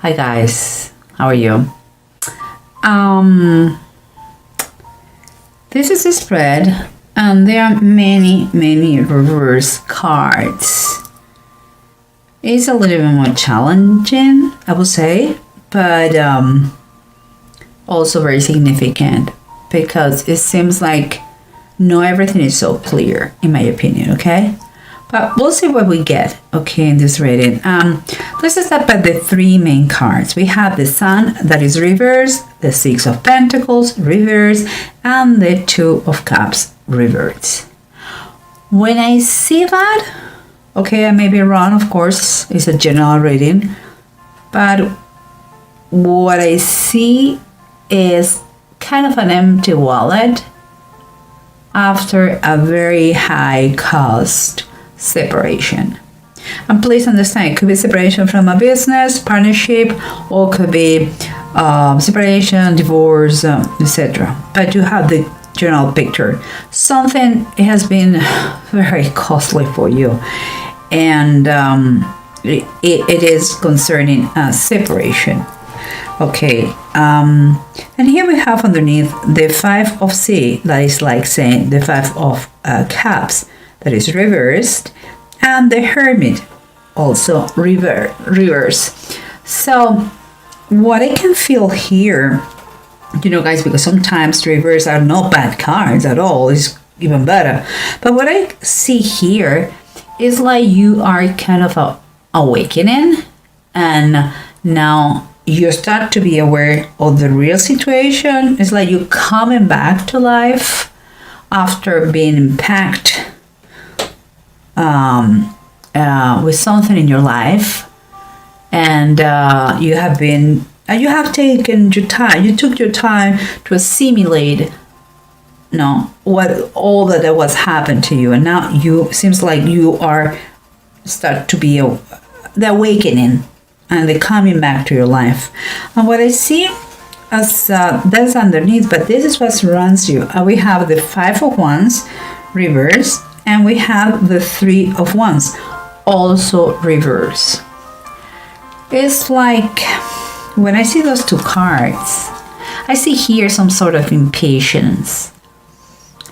Hi guys, how are you? Um, this is a spread, and there are many reverse cards. It's a little bit more challenging, I would say, but also very significant because it seems like not everything is so clear, in my opinion. Okay. But we'll see what we get, okay, in this reading. Let's start by the three main cards. We have the Sun that is reversed, the Six of Pentacles reversed, and the Two of Cups reversed. When I see that, okay, I may be wrong, of course, it's a general reading, but what I see is kind of an empty wallet after a very high cost separation. And please understand, it could be separation from a business, partnership, or could be separation, divorce, etc. But you have the general picture. Something has been very costly for you, and it is concerning separation. Okay, and here we have underneath the Five of Sea, that is like saying the Five of Cups, that is reversed, and the Hermit also reverse. So what I can feel here, guys, because sometimes reverse are not bad cards at all, it's even better, but what I see here is like you are kind of awakening, and now you start to be aware of the real situation. It's like you coming back to life after being impacted with something in your life, and you have taken your time. You took your time to assimilate, what all that was happened to you, and now you seems like you are start to be the awakening and the coming back to your life. And what I see as that's underneath, but this is what surrounds you. We have the Five of Wands reverse, and we have the Three of Wands also reverse. It's like when I see those two cards, I see here some sort of impatience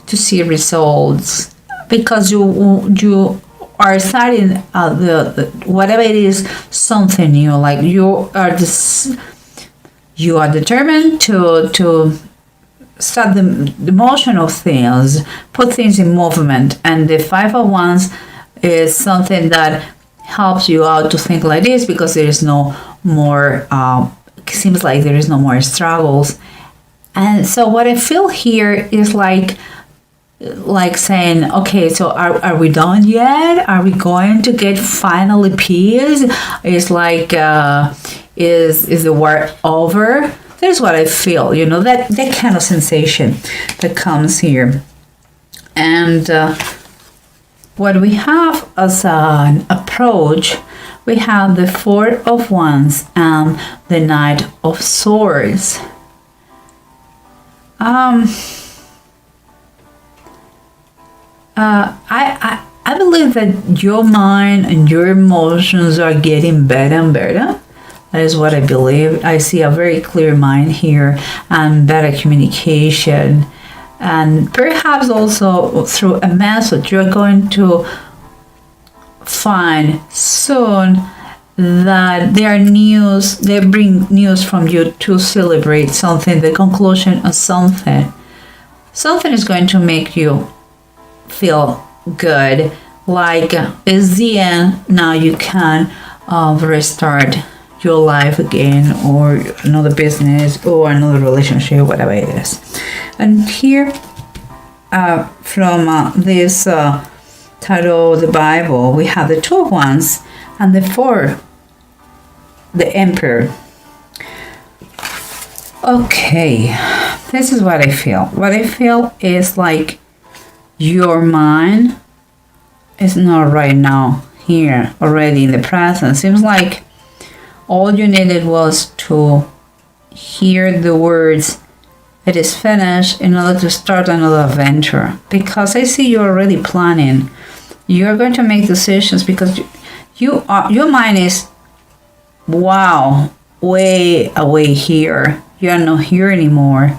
to see results, because you are starting the whatever it is, something new. Like you are determined to start the motion of things, put things in movement, and the Five of Wands is something that helps you out to think like this, because there is no more seems like there is no more struggles. And so what I feel here is like saying, okay, so are we done yet? Are we going to get finally peace? It's like is the war over? That's what I feel, that kind of sensation that comes here. And what we have as an approach, we have the Four of Wands and the Knight of Swords. I believe that your mind and your emotions are getting better and better. That is what I believe. I see a very clear mind here and better communication. And perhaps also through a message, you're going to find soon that they bring news from you to celebrate something, the conclusion of something. Something is going to make you feel good, like it's the end. Now you can restart your life again, or another business, or another relationship, whatever it is. And here from this title of the Bible, we have the Two of Wands and the Four, the Emperor. Okay, this is what I feel. What I feel is like your mind is not right now here already in the present. Seems like all you needed was to hear the words, it is finished, in order to start another adventure. Because I see you're already planning. You're going to make decisions because your mind is, wow, way away here. You are not here anymore.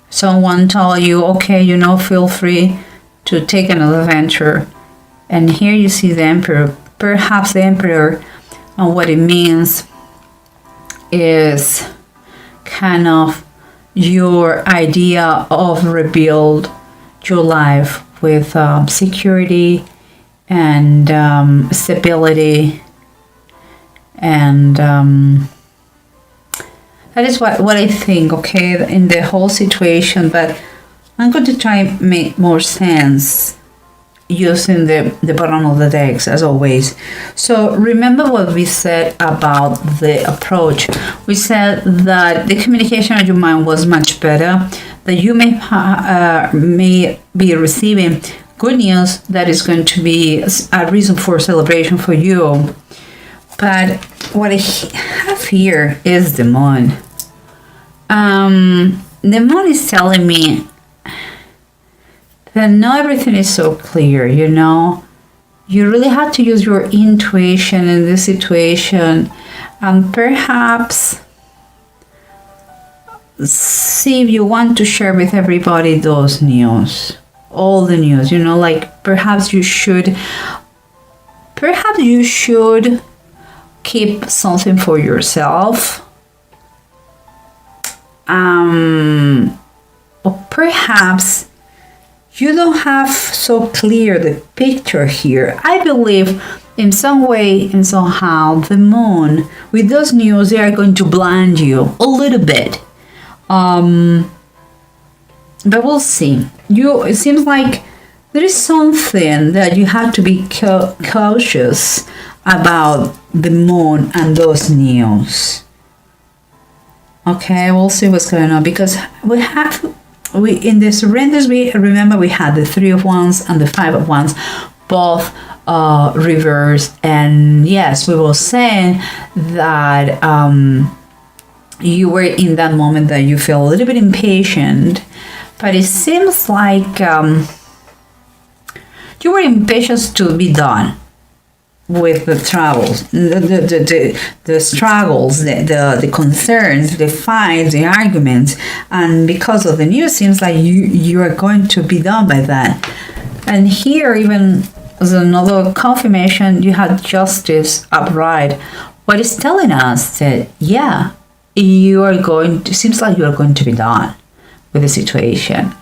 Someone told you, okay, feel free to take another venture. And here you see the Emperor. Perhaps the Emperor, and what it means is kind of your idea of rebuild your life with security and stability, and that is what I think, okay, in the whole situation. But I'm going to try and make more sense using the bottom of the decks, as always. So remember what we said about the approach. We said that the communication of your mind was much better, that you may be receiving good news that is going to be a reason for celebration for you. But what I have here is the moon. The moon is telling me that not everything is so clear, You really have to use your intuition in this situation, and perhaps see if you want to share with everybody those news, all the news, like perhaps you should keep something for yourself, or perhaps you don't have so clear the picture here. I believe in some way and somehow the moon, with those news, they are going to blind you a little bit. But we'll see. It seems like there is something that you have to be cautious about the moon and those news. Okay, we'll see what's going on, because in the surrenders, we had the 3 of Wands and the 5 of Wands, both reversed. And yes, we were saying that you were in that moment that you feel a little bit impatient, but it seems like you were impatient to be done with the troubles, the struggles, the concerns, the fights, the arguments, and because of the news, seems like you are going to be done by that. And here, even as another confirmation, you had Justice upright. What is telling us that seems like you are going to be done with the situation.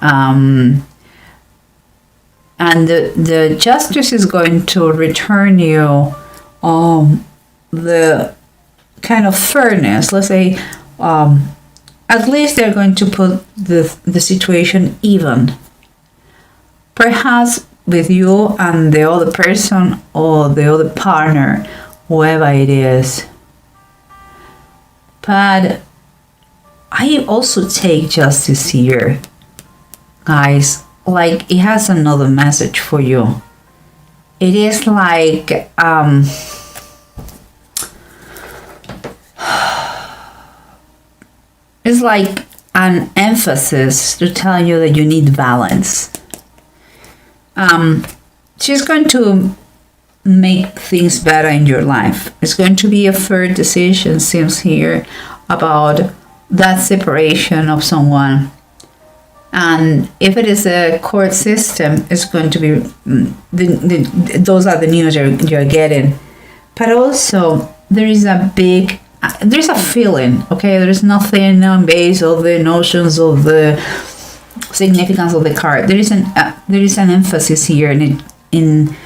And the Justice is going to return you the kind of fairness. Let's say, at least they're going to put the situation even. Perhaps with you and the other person or the other partner, whoever it is. But I also take Justice here, guys. Like, it has another message for you. It is like it's like an emphasis to tell you that you need balance. She's going to make things better in your life. It's going to be a fair decision, seems here, about that separation of someone. And if it is a court system, it's going to be those are the news you're getting. But also there is a feeling. Okay, there is nothing on base of the notions of the significance of the card. There is an emphasis here in an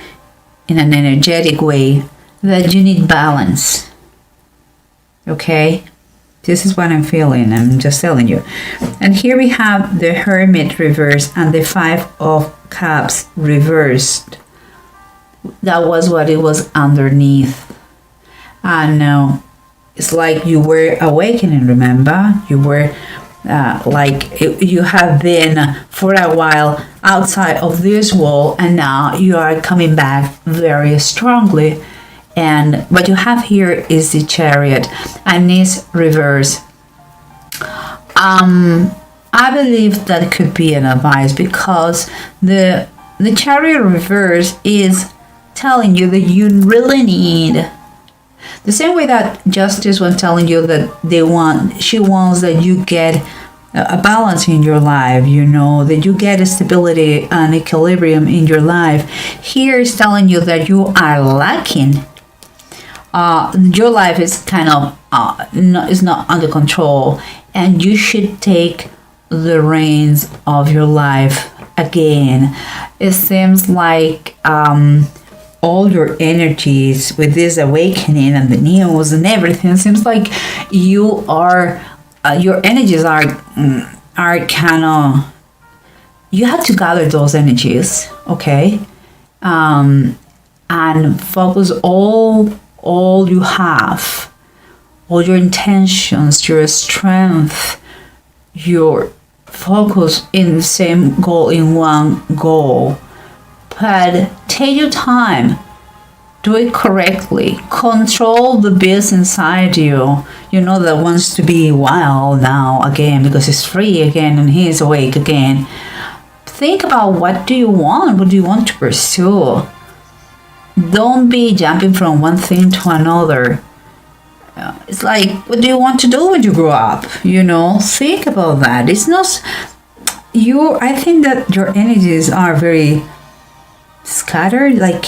energetic way that you need balance. Okay. This is what I'm feeling. I'm just telling you. And here we have the Hermit reversed and the 5 of Cups reversed. That was what it was underneath. And it's like you were awakening, remember? You were you have been for a while outside of this wall, and now you are coming back very strongly. And what you have here is the Chariot and it's reverse. I believe that could be an advice, because the Chariot reverse is telling you that you really need The same way that Justice was telling you that she wants that you get a balance in your life, that you get a stability and equilibrium in your life. Here is telling you that you are lacking. Your life is kind of is not under control, and you should take the reins of your life again. It seems like all your energies with this awakening and the news and everything, it seems like you are your energies are kind of, you have to gather those energies, okay, and focus all you have, all your intentions, your strength, your focus in the same goal, in one goal. But take your time, do it correctly, control the beast inside you, that wants to be wild now again because he's free again and he's awake again. Think about what do you want to pursue. Don't be jumping from one thing to another. It's like, what do you want to do when you grow up? Think about that. It's not I think that your energies are very scattered. Like,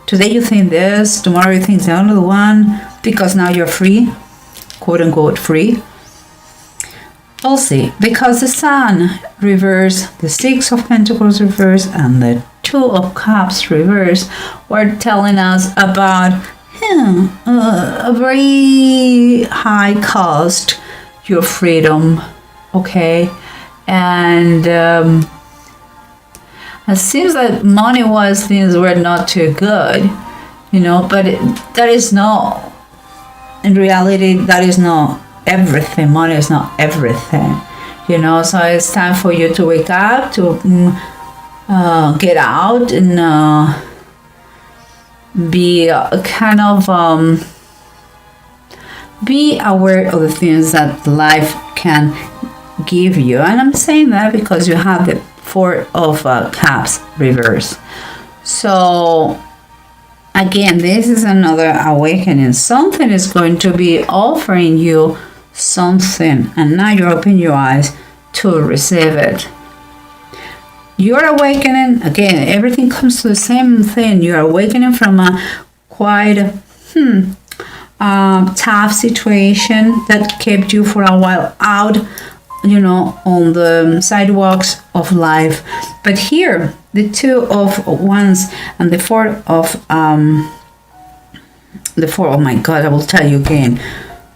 today you think this, tomorrow you think the other one, because now you're free, quote unquote free. We'll see, because the Sun reverse, the Six of Pentacles reverse, and the Two of Cups reverse were telling us about a very high cost, your freedom, okay? And it seems that money-wise things were not too good, but that is not, in reality, that is not everything. Money is not everything, so it's time for you to wake up, to get out and be kind of be aware of the things that life can give you. And I'm saying that because you have the Four of Cups reverse. So again, this is another awakening. Something is going to be offering you something, and now you open your eyes to receive it. You're awakening, again, everything comes to the same thing. You're awakening from a quite tough situation that kept you for a while out, on the sidewalks of life. But here, the Two of Wands and the Four of oh my God, I will tell you again.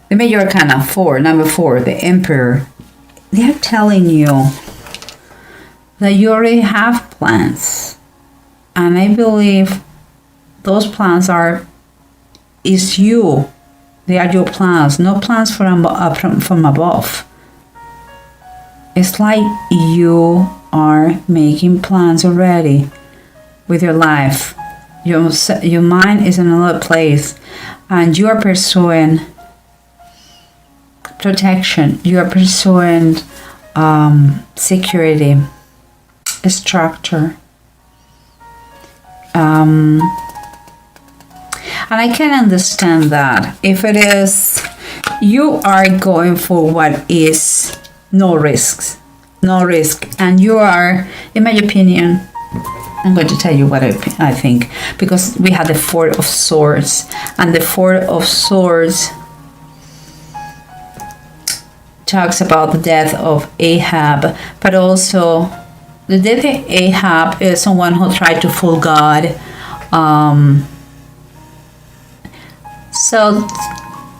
The Major Arcana 4, number 4, the Emperor. They are telling you that you already have plans, and I believe those plans is you. They are your plans, no plans from above. It's like you are making plans already with your life. Your mind is in another place, and you are pursuing protection. You are pursuing security, structure. And I can understand that if it is, you are going for what is no risk, and you are, in my opinion, I'm going to tell you what I think, because we had the Four of Swords, and the Four of Swords talks about the death of Ahab, but also the death of Ahab is someone who tried to fool God. So,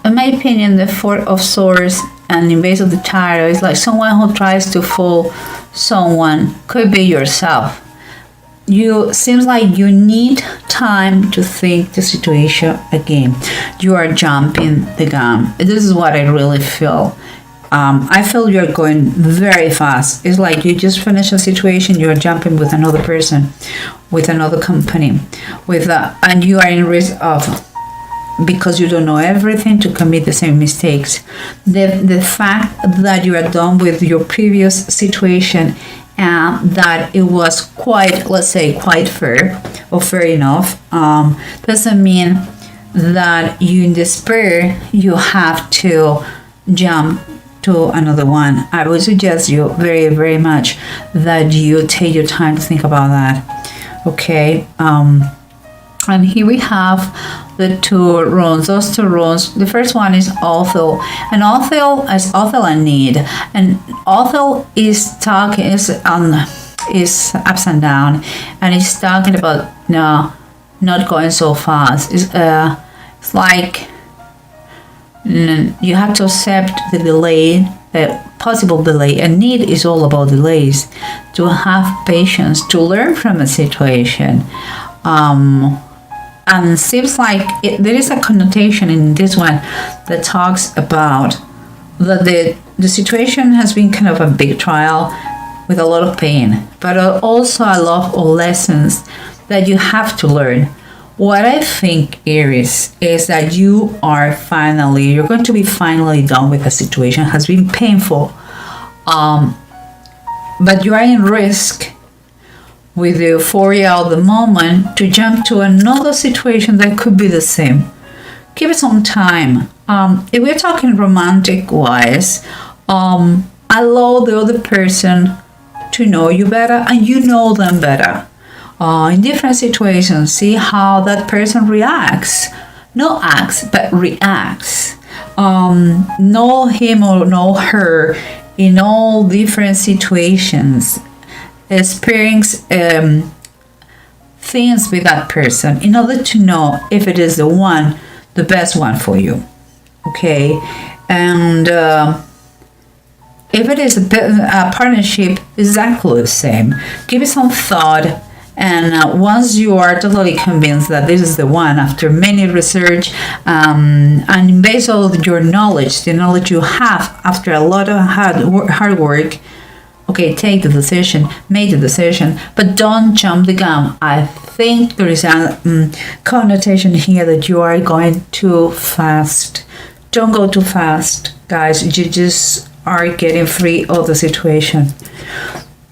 in my opinion, the Four of Swords and in base of the Tarot is like someone who tries to fool someone. Could be yourself. Seems like you need time to think the situation again. You are jumping the gun. This is what I really feel. I feel you're going very fast. It's like you just finished a situation, you're jumping with another person, with another company, and you are in risk of, because you don't know everything, to commit the same mistakes. The fact that you are done with your previous situation and that it was quite, let's say, quite fair or fair enough, doesn't mean that you in despair, you have to jump to another one. I would suggest you very, very much that you take your time to think about that. Okay. And here we have the two runes. Those two runes. The first one is Othel, and Othel is Othel and need. And Othel is talking is ups and down, and it's talking about not going so fast. It's like you have to accept the delay, the possible delay, and need is all about delays. To have patience, to learn from a situation. And it seems like there is a connotation in this one that talks about that the situation has been kind of a big trial with a lot of pain, but also a lot of lessons that you have to learn. What I think, Aries, is that you're going to be finally done with a situation. It has been painful, but you are in risk with the euphoria of the moment to jump to another situation that could be the same. Give it some time. If we're talking romantic wise, allow the other person to know you better and you know them better. In different situations, see how that person reacts. Not acts, but reacts. Know him or know her in all different situations. Experience things with that person in order to know if it is the best one for you. Okay, and if it is a partnership, exactly the same. Give it some thought, and once you are totally convinced that this is the one, after many research and based on your knowledge, the knowledge you have after a lot of hard work. Okay, take the decision, make the decision, but don't jump the gun. I think there is a connotation here that you are going too fast. Don't go too fast, guys. You just are getting free of the situation.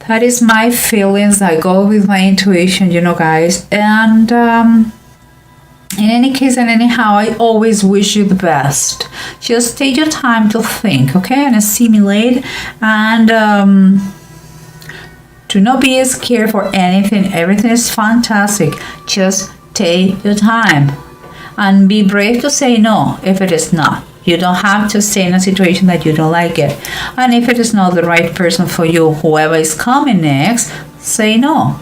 That is my feelings. I go with my intuition, guys. And in any case and anyhow, I always wish you the best. Just take your time to think, okay, and assimilate, and do not be scared for anything. Everything is fantastic. Just take your time and be brave to say no if it is not. You don't have to stay in a situation that you don't like it. And if it is not the right person for you, whoever is coming next, say no.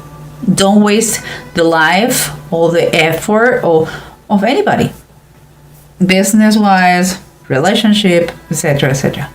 Don't waste the life or the effort of anybody, business-wise, relationship, etc., etc.